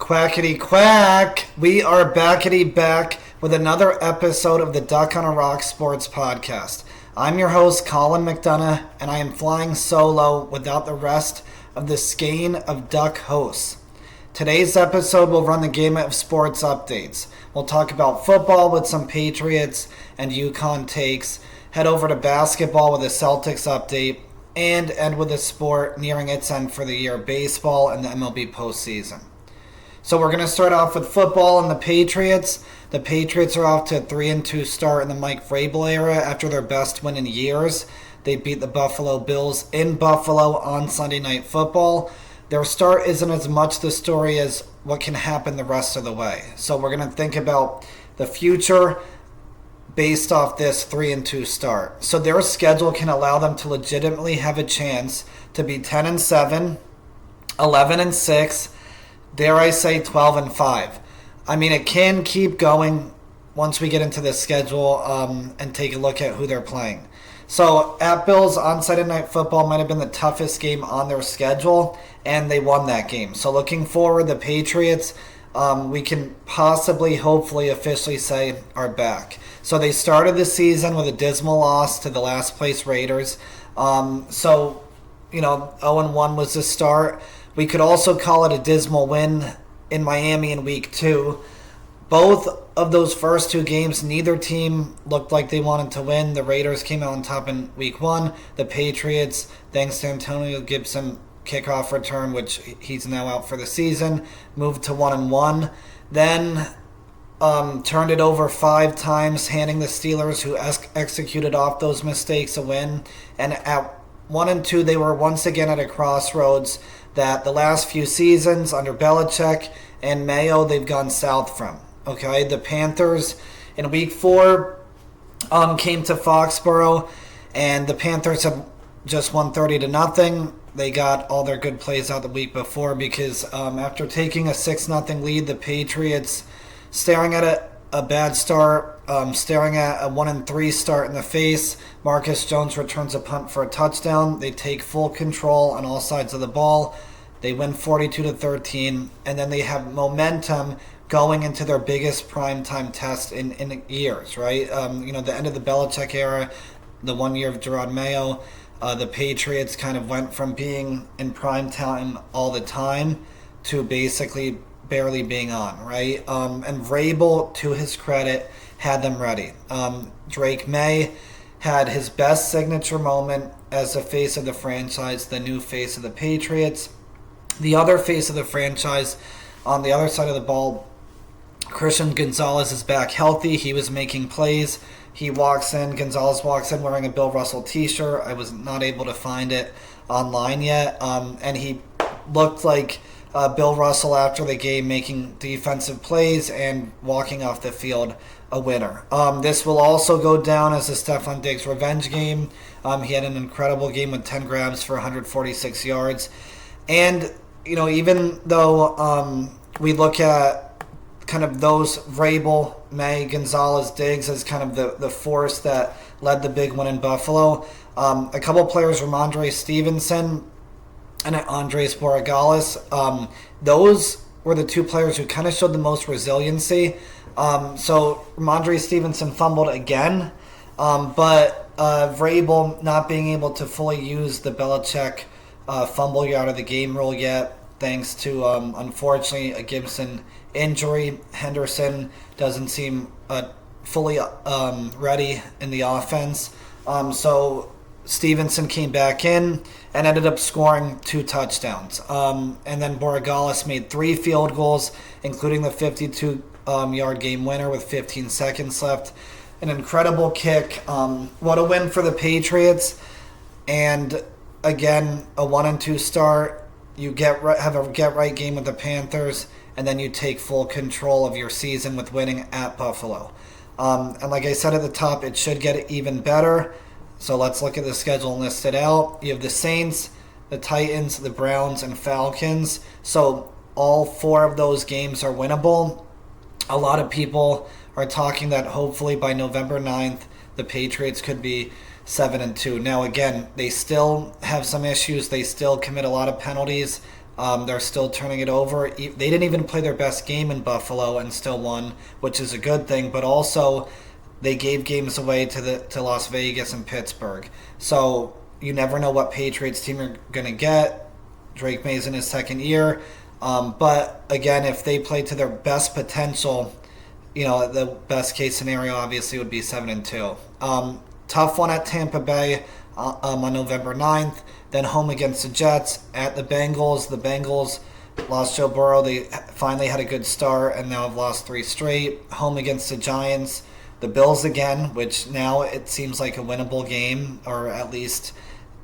Quackity quack! We are backity back with another episode of the Duck on a Rock Sports Podcast. I'm your host, Colin McDonough, and I am flying solo without the rest of the skein of Duck hosts. Today's episode will run the gamut of sports updates. We'll talk about football with some Patriots and UConn takes, head over to basketball with a Celtics update, and end with a sport nearing its end for the year, baseball and the MLB postseason. So we're going to start off with football and the Patriots. The Patriots are off to a 3-2 start in the Mike Vrabel era after their best win in years. They beat the Buffalo Bills in Buffalo on Sunday Night Football. Their start isn't as much the story as what can happen the rest of the way. So we're going to think about the future based off this 3-2 start. So their schedule can allow them to legitimately have a chance to be 10-7, 11-6, dare I say 12-5. I mean, it can keep going once we get into the schedule and take a look at who they're playing. So at Bills on Sunday Night Football might have been the toughest game on their schedule, and they won that game. So looking forward, the Patriots, we can possibly, hopefully, officially say are back. So they started the season with a dismal loss to the last place Raiders. 0-1 was the start. We could also call it a dismal win in Miami in week 2. Both of those first two games, neither team looked like they wanted to win. The Raiders came out on top in week 1. The Patriots, thanks to Antonio Gibson kickoff return, which he's now out for the season, moved to 1-1. Then turned it over 5 times, handing the Steelers, who executed off those mistakes, a win. And at 1-2, they were once again at a crossroads that the last few seasons under Belichick and Mayo, they've gone south from. Okay, the Panthers in week 4 came to Foxborough, and the Panthers have just won 30-0. They got all their good plays out the week before because after taking a 6-0 lead, the Patriots, staring at a bad start, staring at a 1-3 start in the face, Marcus Jones returns a punt for a touchdown. They take full control on all sides of the ball. They win 42-13, and then they have momentum going into their biggest primetime test in years, right? The end of the Belichick era, the 1 year of Gerard Mayo, the Patriots kind of went from being in prime time all the time to basically barely being on, right? And Vrabel, to his credit, had them ready. Drake May had his best signature moment as the face of the franchise, the new face of the Patriots. The other face of the franchise, on the other side of the ball, Christian Gonzalez is back healthy. He was making plays. Gonzalez walks in wearing a Bill Russell t-shirt. I was not able to find it online yet. And he looked like Bill Russell after the game, making defensive plays and walking off the field a winner. This will also go down as a Stephon Diggs revenge game. He had an incredible game with 10 grabs for 146 yards. And, even though we look at kind of those Vrabel, May, Gonzalez, Diggs as kind of the force that led the big one in Buffalo, a couple players, Ramondre Stevenson and Andres Borregales, those were the two players who kind of showed the most resiliency. So Ramondre Stevenson fumbled again, but Vrabel not being able to fully use the Belichick fumble you out of the game rule yet, thanks to, unfortunately, a Gibson injury. Henderson doesn't seem fully ready in the offense. So Stevenson came back in and ended up scoring 2 touchdowns. And then Borregales made 3 field goals, including the 52-yard game winner with 15 seconds left. An incredible kick. What a win for the Patriots. And again, a 1-2 start. You have a get-right game with the Panthers, and then you take full control of your season with winning at Buffalo. And like I said at the top, it should get even better. So let's look at the schedule and list it out. You have the Saints, the Titans, the Browns, and Falcons. So all 4 of those games are winnable. A lot of people are talking that hopefully by November 9th, the Patriots could be 7-2. Now again, they still have some issues. They still commit a lot of penalties. They're still turning it over. They didn't even play their best game in Buffalo and still won, which is a good thing. But also, they gave games away to Las Vegas and Pittsburgh. So you never know what Patriots team you're going to get. Drake May's in his second year. But again, if they play to their best potential, the best case scenario obviously would be 7-2. Tough one at Tampa Bay on November 9th. Then home against the Jets, at the Bengals. The Bengals lost Joe Burrow. They finally had a good start and now have lost 3 straight. Home against the Giants. The Bills again, which now it seems like a winnable game, or at least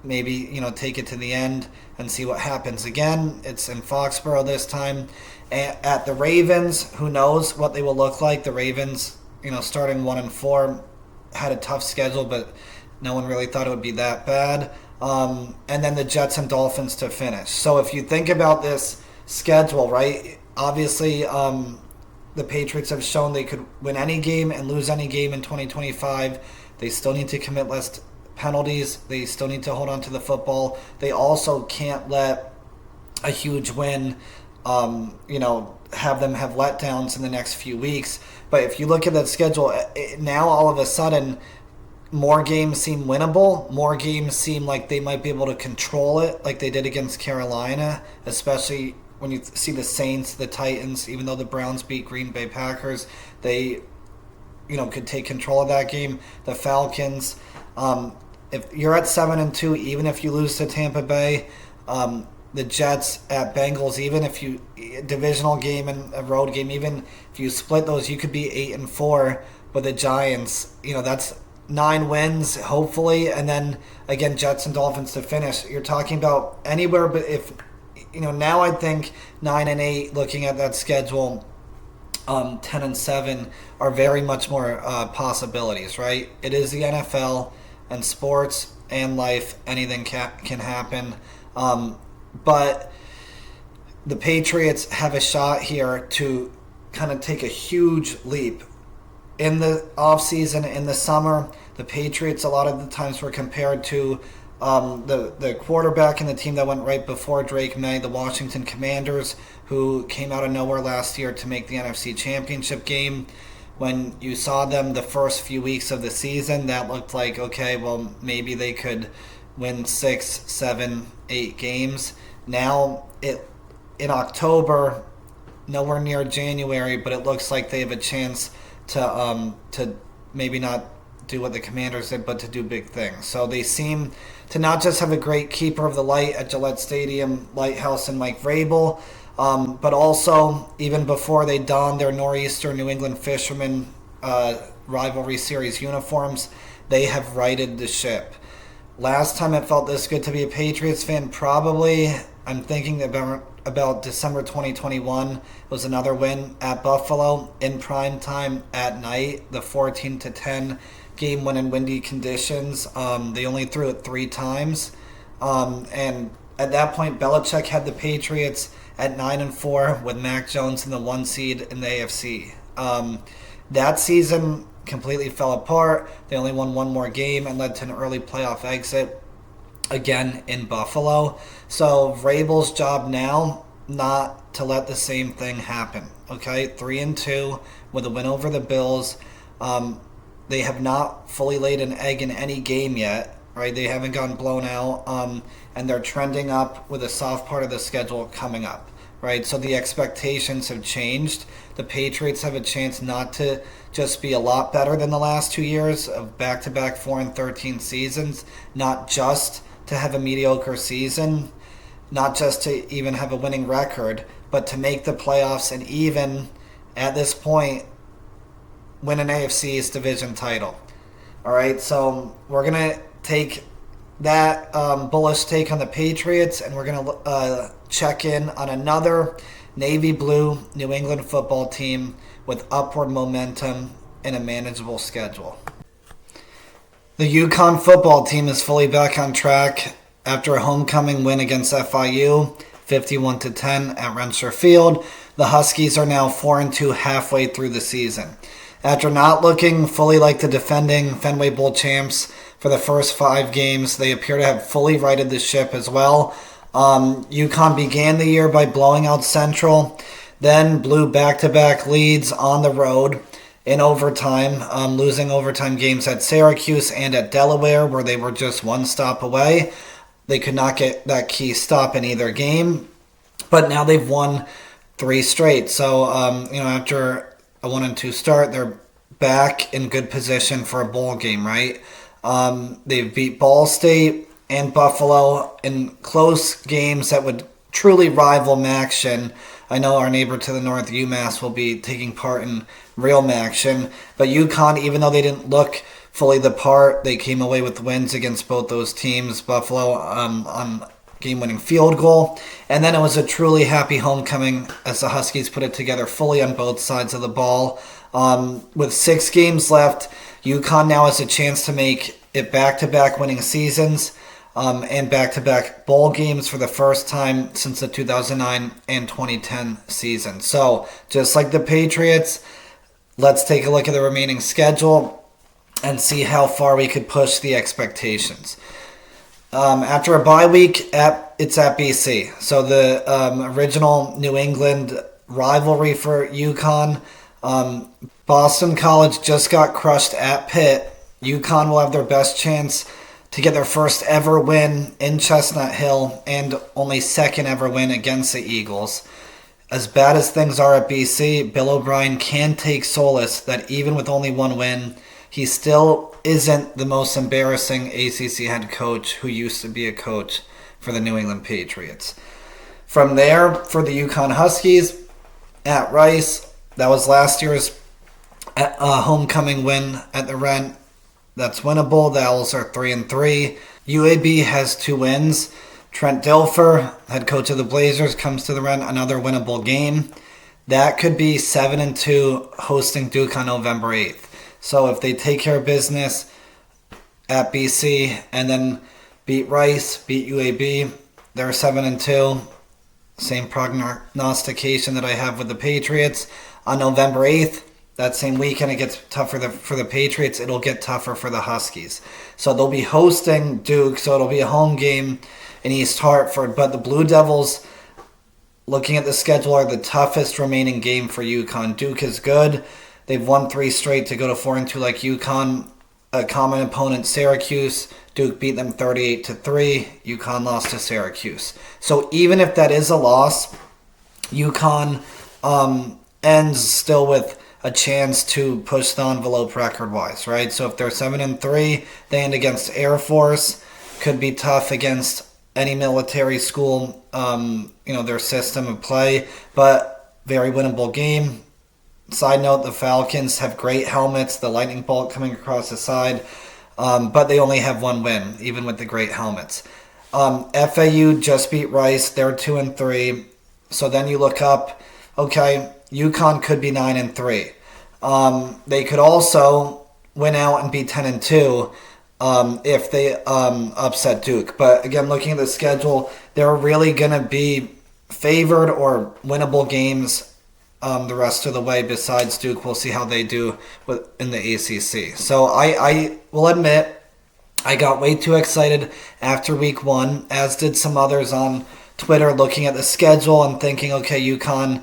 maybe, take it to the end and see what happens again. It's in Foxborough this time. At the Ravens, who knows what they will look like. The Ravens, starting 1-4, had a tough schedule, but no one really thought it would be that bad. And then the Jets and Dolphins to finish. So if you think about this schedule, right, obviously the Patriots have shown they could win any game and lose any game in 2025. They still need to commit less penalties. They still need to hold on to the football. They also can't let a huge win, have them have letdowns in the next few weeks. But if you look at that schedule, now all of a sudden, more games seem winnable. More games seem like they might be able to control it like they did against Carolina, especially when you see the Saints, the Titans, even though the Browns beat Green Bay Packers, they, could take control of that game. The Falcons, if you're at 7-2, even if you lose to Tampa Bay, the Jets at Bengals, even if you divisional game and a road game, even if you split those, you could be 8-4 with the Giants. That's 9 wins, hopefully, and then again Jets and Dolphins to finish. You're talking about anywhere, but if now I think 9-8, looking at that schedule, 10-7 are very much more possibilities, right? It is the NFL, and sports and life, anything can happen. But the Patriots have a shot here to kind of take a huge leap. In the offseason, in the summer, the Patriots a lot of the times were compared to the quarterback in the team that went right before Drake May, the Washington Commanders, who came out of nowhere last year to make the NFC Championship game. When you saw them the first few weeks of the season, that looked like, okay, well, maybe they could win 6, 7, 8 games. Now, in October, nowhere near January, but it looks like they have a chance to maybe not do what the Commanders did, but to do big things. So they seem to not just have a great keeper of the light at Gillette Stadium, Lighthouse and Mike Vrabel, but also, even before they donned their Nor'easter New England Fishermen rivalry series uniforms, they have righted the ship. Last time it felt this good to be a Patriots fan, probably, I'm thinking about December 2021. It was another win at Buffalo in prime time at night, the 14-10 game win in windy conditions. They only threw it 3 times. And at that point, Belichick had the Patriots at 9-4 with Mac Jones in the 1 seed in the AFC. That season completely fell apart. They only won 1 more game and led to an early playoff exit, again in Buffalo. So Vrabel's job now, not to let the same thing happen. Okay, 3-2 with a win over the Bills. They have not fully laid an egg in any game yet, right? They haven't gotten blown out, and they're trending up with a soft part of the schedule coming up, right? So the expectations have changed. The Patriots have a chance not to just be a lot better than the last 2 years of back-to-back 4-13 seasons, not just to have a mediocre season, not just to even have a winning record, but to make the playoffs and even, at this point, win an AFC East division title. All right, so we're going to take that bullish take on the Patriots, and we're going to check in on another Navy Blue New England football team with upward momentum and a manageable schedule. The UConn football team is fully back on track after a homecoming win against FIU, 51-10 at Rensselaer Field. The Huskies are now 4-2 halfway through the season. After not looking fully like the defending Fenway Bowl champs for the first 5 games, they appear to have fully righted the ship as well. UConn began the year by blowing out Central, then blew back-to-back leads on the road in overtime, losing overtime games at Syracuse and at Delaware, where they were just one stop away. They could not get that key stop in either game, but now they've won 3 straight. So, after a 1-2 start, they're back in good position for a bowl game, right? They've beat Ball State and Buffalo in close games that would truly rival Maction. I know our neighbor to the north, UMass, will be taking part in real Maction. But UConn, even though they didn't look fully the part, they came away with wins against both those teams. Buffalo on game-winning field goal. And then it was a truly happy homecoming as the Huskies put it together fully on both sides of the ball. With 6 games left, UConn now has a chance to make it back-to-back winning seasons and back-to-back bowl games for the first time since the 2009 and 2010 season. So, just like the Patriots, let's take a look at the remaining schedule and see how far we could push the expectations. After a bye week, it's at BC. So the original New England rivalry for UConn. Boston College just got crushed at Pitt. UConn will have their best chance to get their first ever win in Chestnut Hill and only second ever win against the Eagles. As bad as things are at BC, Bill O'Brien can take solace that even with only 1 win, he still isn't the most embarrassing ACC head coach who used to be a coach for the New England Patriots. From there, for the UConn Huskies, at Rice, that was last year's homecoming win at the Rent. That's winnable. The Owls are 3-3. UAB has 2 wins. Trent Dilfer, head coach of the Blazers, comes to the Rent, another winnable game. That could be 7-2 hosting Duke on November 8th. So if they take care of business at BC and then beat Rice, beat UAB, they're 7-2. Same prognostication that I have with the Patriots. On November 8th, that same weekend, it gets tougher for the Patriots. It'll get tougher for the Huskies. So they'll be hosting Duke, so it'll be a home game in East Hartford. But the Blue Devils, looking at the schedule, are the toughest remaining game for UConn. Duke is good. They've won 3 straight to go to 4-2 like UConn. A common opponent, Syracuse. Duke beat them 38-3. UConn lost to Syracuse. So even if that is a loss, UConn ends still with a chance to push the envelope record-wise, right? So if they're 7-3, they end against Air Force. Could be tough against any military school, their system of play. But very winnable game. Side note, the Falcons have great helmets, the lightning bolt coming across the side, but they only have 1 win, even with the great helmets. FAU just beat Rice, they're 2-3. So then you look up, okay, UConn could be 9-3. They could also win out and be 10-2 if they upset Duke. But again, looking at the schedule, they're really going to be favored or winnable games the rest of the way besides Duke. We'll see how they do in the ACC. So I will admit I got way too excited after week 1, as did some others on Twitter, looking at the schedule and thinking, okay, UConn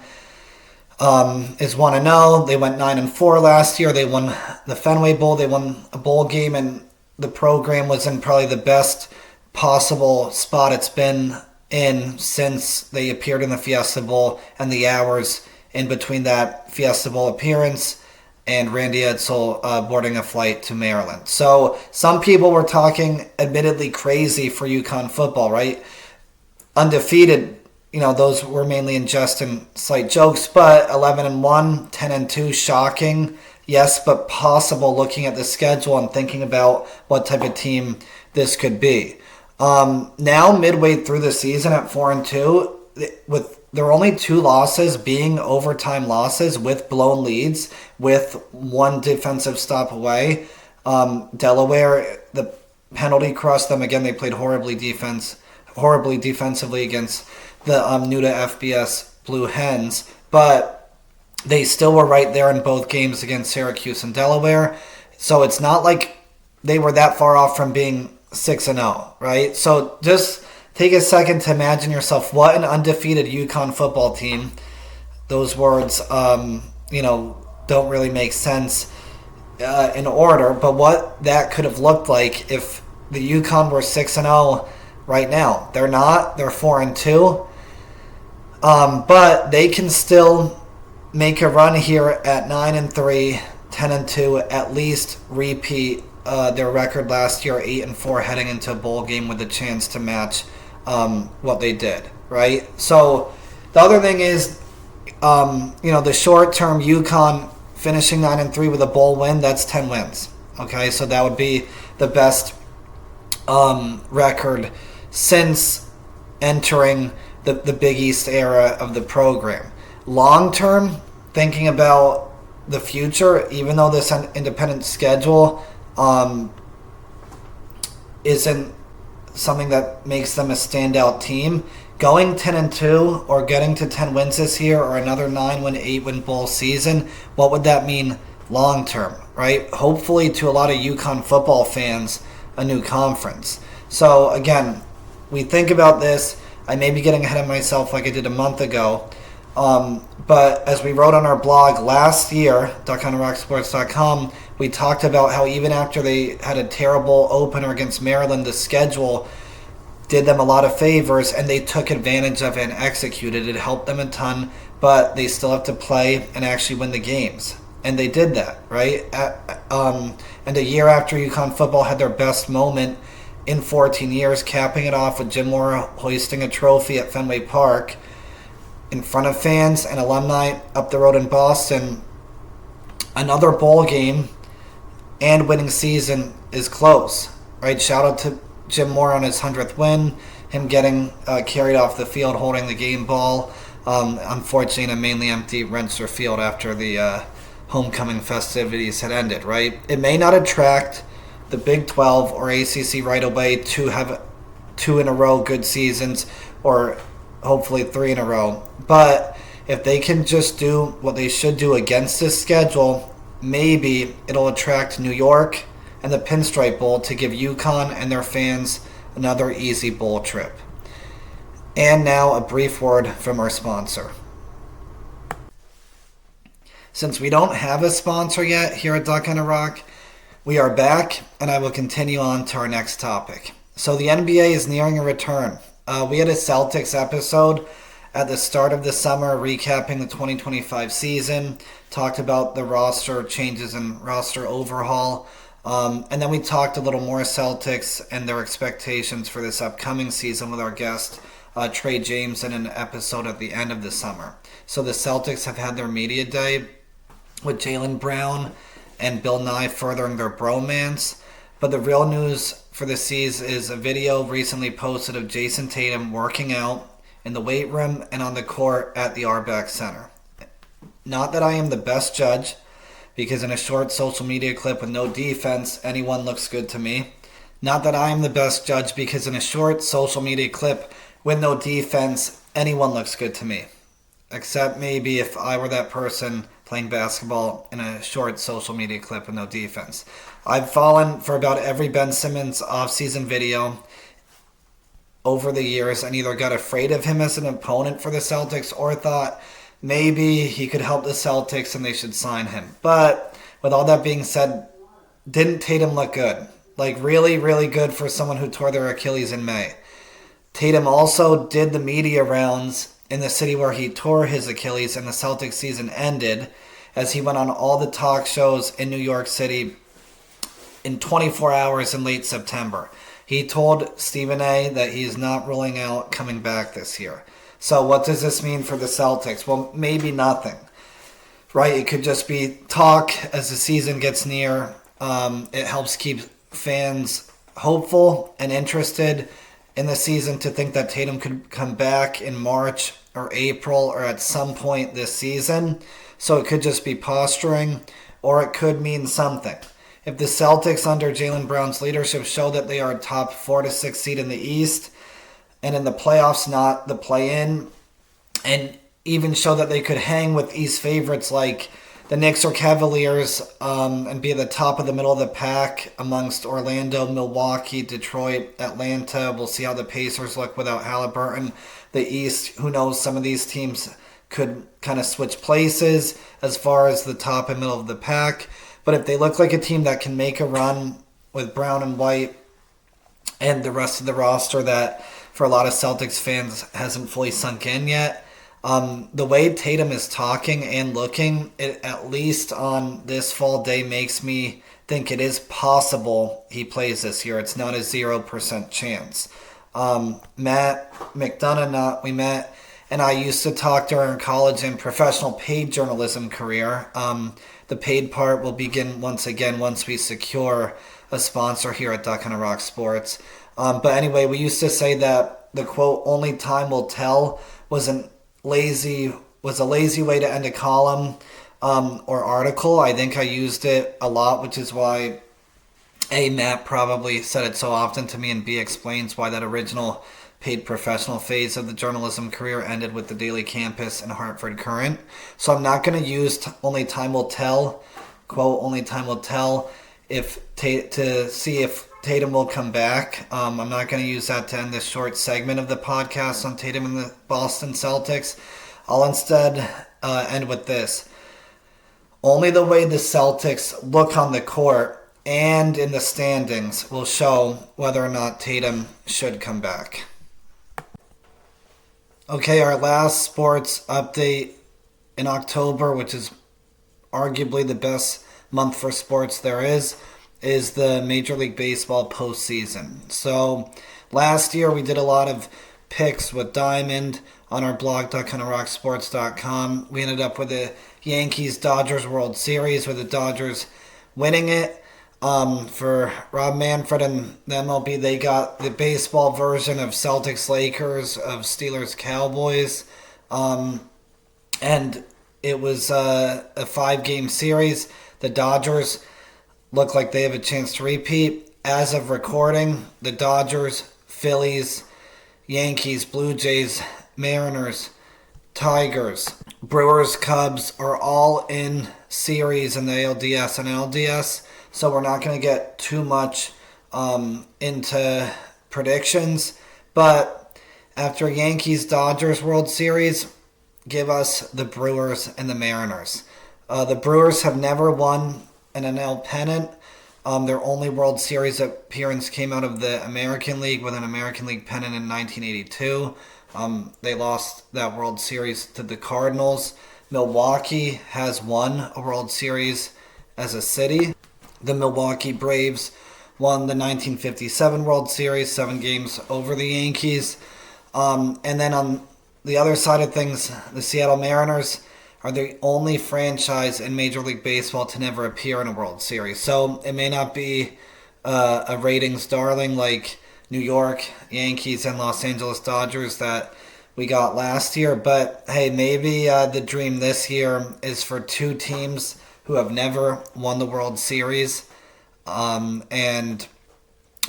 is 1-0. They went 9-4 last year. They won the Fenway Bowl. They won a bowl game, and the program was in probably the best possible spot it's been in since they appeared in the Fiesta Bowl and the hours in between that Fiesta Bowl appearance and Randy Edsall boarding a flight to Maryland. So some people were talking admittedly crazy for UConn football, right? Undefeated, those were mainly in jest and slight jokes, but 11-1, 10-2, shocking. Yes, but possible looking at the schedule and thinking about what type of team this could be. Now, midway through the season at 4-2, with there are only 2 losses being overtime losses with blown leads, with 1 defensive stop away. Delaware, the penalty crushed them. Again, they played horribly defensively against the new to FBS Blue Hens, but they still were right there in both games against Syracuse and Delaware. So it's not like they were that far off from being 6-0, right? So just take a second to imagine yourself what an undefeated UConn football team. Those words, don't really make sense in order, but what that could have looked like if the UConn were 6-0 right now. They're not. They're 4-2. But they can still make a run here at 9-3, 10-2, at least repeat their record last year, 8-4, heading into a bowl game with a chance to match what they did, right? So the other thing is, the short-term UConn finishing 9-3 with a bowl win, that's 10 wins. Okay, so that would be the best record since entering the Big East era of the program. Long-term, thinking about the future, even though this independent schedule isn't something that makes them a standout team, going 10-2 or getting to 10 wins this year or another 9-win, 8-win bowl season, what would that mean long term, right? Hopefully to a lot of UConn football fans, a new conference. So again, we think about this. I may be getting ahead of myself like I did a month ago. But as we wrote on our blog last year, duckonrocksports.com, we talked about how even after they had a terrible opener against Maryland, the schedule did them a lot of favors, and they took advantage of it and executed. It helped them a ton, but they still have to play and actually win the games. And they did that, right? And a year after UConn football had their best moment in 14 years, capping it off with Jim Mora hoisting a trophy at Fenway Park in front of fans and alumni up the road in Boston. Another bowl game and winning season is close, right? Shout out to Jim Mora on his 100th win, him getting carried off the field holding the game ball, unfortunately in a mainly empty Rensselaer Field after the homecoming festivities had ended, right? It may not attract the Big 12 or ACC right away to have 2 in a row good seasons, or hopefully 3 in a row. But if they can just do what they should do against this schedule, maybe it'll attract New York and the Pinstripe Bowl to give UConn and their fans another easy bowl trip. And now a brief word from our sponsor. Since we don't have a sponsor yet here at Duck on a Rock, we are back, and I will continue on to our next topic. So the NBA is nearing a return. We had a Celtics episode at the start of the summer recapping the 2025 season, talked about the roster changes and roster overhaul, and then we talked a little more Celtics and their expectations for this upcoming season with our guest, Trey James, in an episode at the end of the summer. So the Celtics have had their media day with Jaylen Brown and Bill Nye furthering their bromance. But the real news for the season is a video recently posted of Jayson Tatum working out in the weight room and on the court at the Arbeck Center. Not that I am the best judge, because in a short social media clip with no defense, anyone looks good to me. Not that I am the best judge, because in a short social media clip with no defense, anyone looks good to me. Except maybe if I were that person playing basketball in a short social media clip with no defense. I've fallen for about every Ben Simmons offseason video over the years and either got afraid of him as an opponent for the Celtics or thought maybe he could help the Celtics and they should sign him. But with all that being said, didn't Tatum look good? Like really, really good for someone who tore their Achilles in May. Tatum also did the media rounds in the city where he tore his Achilles and the Celtics season ended, as he went on all the talk shows in New York City in 24 hours in late September. He told Stephen A. that he's not ruling out coming back this year. So what does this mean for the Celtics? Well, maybe nothing, right? It could just be talk as the season gets near. It helps keep fans hopeful and interested in the season to think that Tatum could come back in March or April or at some point this season. So it could just be posturing, or it could mean something. If the Celtics under Jaylen Brown's leadership show that they are a top 4 to 6 seed in the East, and in the playoffs not the play-in, and even show that they could hang with East favorites like the Knicks or Cavaliers and be at the top of the middle of the pack amongst Orlando, Milwaukee, Detroit, Atlanta. We'll see how the Pacers look without Halliburton. The East, who knows, some of these teams could kind of switch places as far as the top and middle of the pack. But if they look like a team that can make a run with Brown and White and the rest of the roster that for a lot of Celtics fans hasn't fully sunk in yet, the way Tatum is talking and looking, it, at least on this fall day, makes me think it is possible he plays this year. It's not a 0% chance. Matt McDonough, we met, and I used to talk during college and professional paid journalism career. The paid part will begin once again once we secure a sponsor here at Duck on a Rock Sports. But anyway, we used to say that the quote "only time will tell" was a lazy way to end a column or article. I think I used it a lot, which is why A, Matt probably said it so often to me, and B, explains why that original paid professional phase of the journalism career ended with the Daily Campus and Hartford Courant. So I'm not going to use "only time will tell," quote "only time will tell," to see if Tatum will come back. I'm not going to use that to end this short segment of the podcast on Tatum and the Boston Celtics. I'll instead end with this. Only the way the Celtics look on the court and in the standings will show whether or not Tatum should come back. Okay, our last sports update in October, which is arguably the best month for sports there is the Major League Baseball postseason. So last year we did a lot of picks with Diamond on our blog, duckonarocksports.com. We ended up with the Yankees-Dodgers World Series, with the Dodgers winning it. For Rob Manfred and the MLB, they got the baseball version of Celtics-Lakers, of Steelers-Cowboys. And it was a 5-game series. The Dodgers look like they have a chance to repeat. As of recording, the Dodgers, Phillies, Yankees, Blue Jays, Mariners, Tigers, Brewers, Cubs are all in series in the ALDS and LDS. So we're not going to get too much into predictions. But after Yankees-Dodgers World Series, give us the Brewers and the Mariners. The Brewers have never won an NL pennant. Their only World Series appearance came out of the American League with an American League pennant in 1982. They lost that World Series to the Cardinals. Milwaukee has won a World Series as a city. The Milwaukee Braves won the 1957 World Series, 7 games over the Yankees. And then on the other side of things, the Seattle Mariners are the only franchise in Major League Baseball to never appear in a World Series. So it may not be a ratings darling like New York Yankees and Los Angeles Dodgers that we got last year. But hey, maybe the dream this year is for 2 teams who have never won the World Series and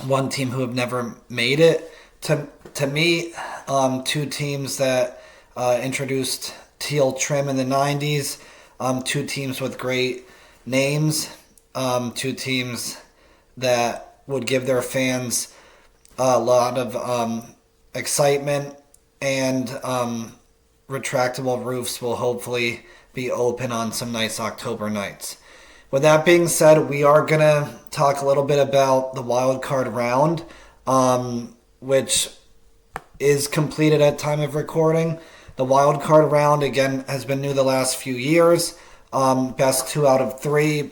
1 team who have never made it. To me, 2 teams that introduced teal trim in the 90s, 2 teams with great names, 2 teams that would give their fans a lot of excitement, and retractable roofs will hopefully be open on some nice October nights. With that being said, we are going to talk a little bit about the wild card round, which is completed at time of recording. The wild card round, again, has been new the last few years. Best 2 out of 3,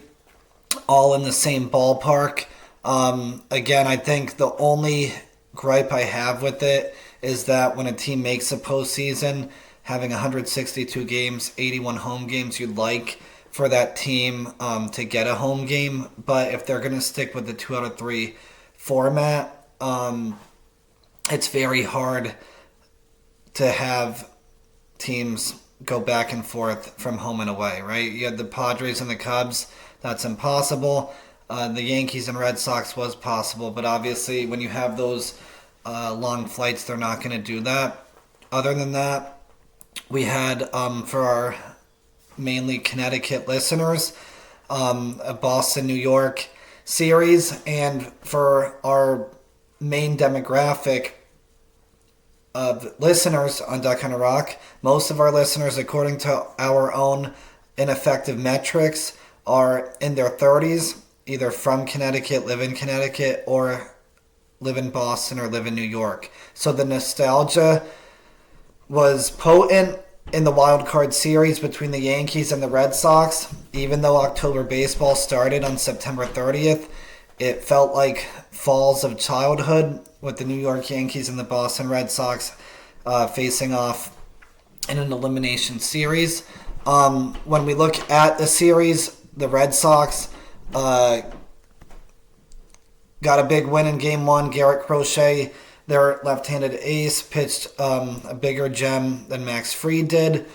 all in the same ballpark. Again, I think the only gripe I have with it is that when a team makes a postseason, having 162 games, 81 home games, you'd like for that team to get a home game. But if they're going to stick with the 2 out of 3 format, it's very hard to have teams go back and forth from home and away, right? You had the Padres and the Cubs. That's impossible. The Yankees and Red Sox was possible, but obviously when you have those long flights, they're not going to do that. Other than that, we had for our mainly Connecticut listeners, a Boston, New York series. And for our main demographic of listeners on Duck on a Rock, most of our listeners, according to our own ineffective metrics, are in their 30s, either from Connecticut, live in Connecticut, or live in Boston or live in New York. So the nostalgia was potent in the wild card series between the Yankees and the Red Sox. Even though October baseball started on September 30th, it felt like falls of childhood with the New York Yankees and the Boston Red Sox facing off in an elimination series. When we look at the series, the Red Sox got a big win in Game 1. Garrett Crochet, their left-handed ace, pitched a bigger gem than Max Fried did.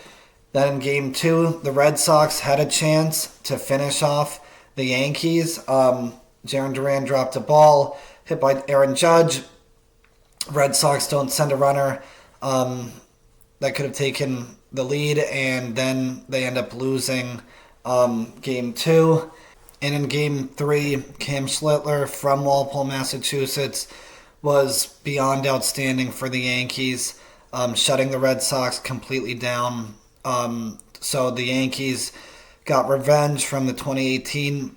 Then in Game 2, the Red Sox had a chance to finish off the Yankees. Jarren Duran dropped a ball, hit by Aaron Judge. Red Sox don't send a runner that could have taken the lead, and then they end up losing Game 2. And in Game 3, Cam Schlittler from Walpole, Massachusetts, was beyond outstanding for the Yankees, shutting the Red Sox completely down. So the Yankees got revenge from the 2018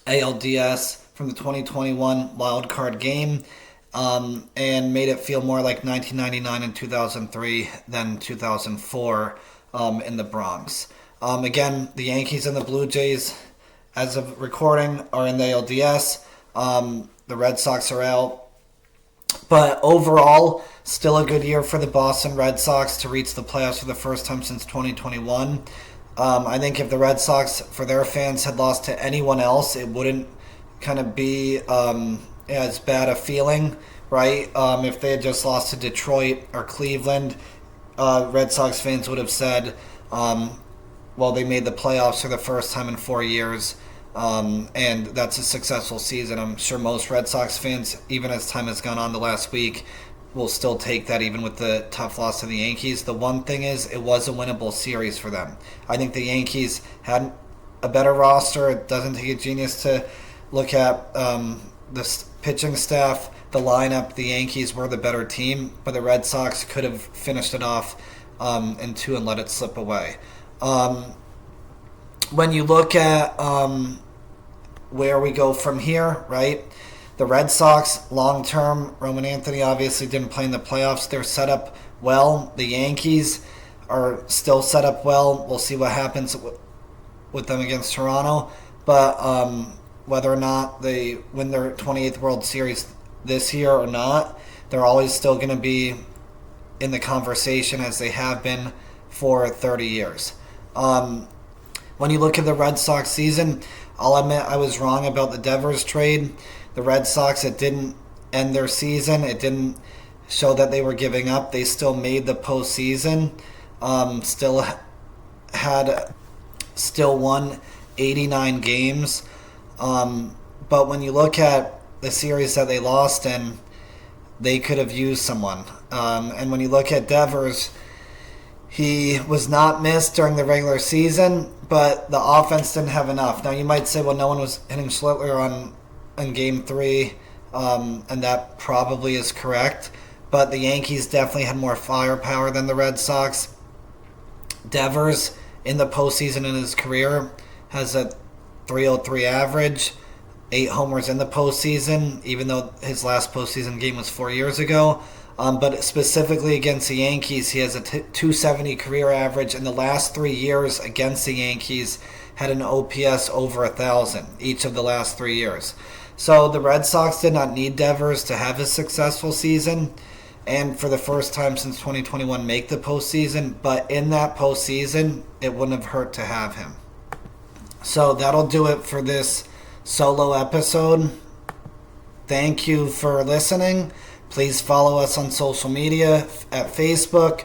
ALDS, from the 2021 wild card game, and made it feel more like 1999 and 2003 than 2004 in the Bronx. Again, the Yankees and the Blue Jays, as of recording, are in the ALDS. The Red Sox are out. But overall, still a good year for the Boston Red Sox to reach the playoffs for the first time since 2021. I think if the Red Sox, for their fans, had lost to anyone else, it wouldn't kind of be as bad a feeling, right? If they had just lost to Detroit or Cleveland, Red Sox fans would have said, well, they made the playoffs for the first time in 4 years, and that's a successful season. I'm sure most Red Sox fans, even as time has gone on the last week, will still take that even with the tough loss to the Yankees. The one thing is, it was a winnable series for them. I think the Yankees had a better roster. It doesn't take a genius to look at the pitching staff, the lineup. The Yankees were the better team, but the Red Sox could have finished it off in 2 and let it slip away. When you look at where we go from here, right? The Red Sox, long-term, Roman Anthony obviously didn't play in the playoffs. They're set up well. The Yankees are still set up well. We'll see what happens with them against Toronto. But whether or not they win their 28th World Series this year or not, they're always still going to be in the conversation as they have been for 30 years. When you look at the Red Sox season, I'll admit I was wrong about the Devers trade. The Red Sox, it didn't end their season. It didn't show that they were giving up. They still made the postseason. Still won 89 games. But when you look at the series that they lost in, they could have used someone. And when you look at Devers, he was not missed during the regular season, but the offense didn't have enough. Now, you might say, well, no one was hitting Schlittler in Game 3, and that probably is correct. But the Yankees definitely had more firepower than the Red Sox. Devers, in the postseason in his career, has a .303 average, 8 homers in the postseason, even though his last postseason game was 4 years ago. But specifically against the Yankees, he has a .270 career average. In the last 3 years against the Yankees, had an OPS over 1,000 each of the last 3 years. So the Red Sox did not need Devers to have a successful season, and for the first time since 2021 make the postseason. But in that postseason, it wouldn't have hurt to have him. So that'll do it for this solo episode. Thank you for listening. Please follow us on social media at Facebook,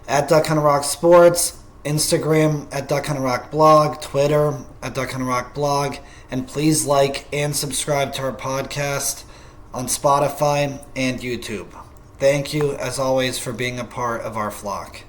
at Duck on a Rock Sports, Instagram at Duck on a Rock Blog, Twitter at Duck on a Rock Blog, and please like and subscribe to our podcast on Spotify and YouTube. Thank you, as always, for being a part of our flock.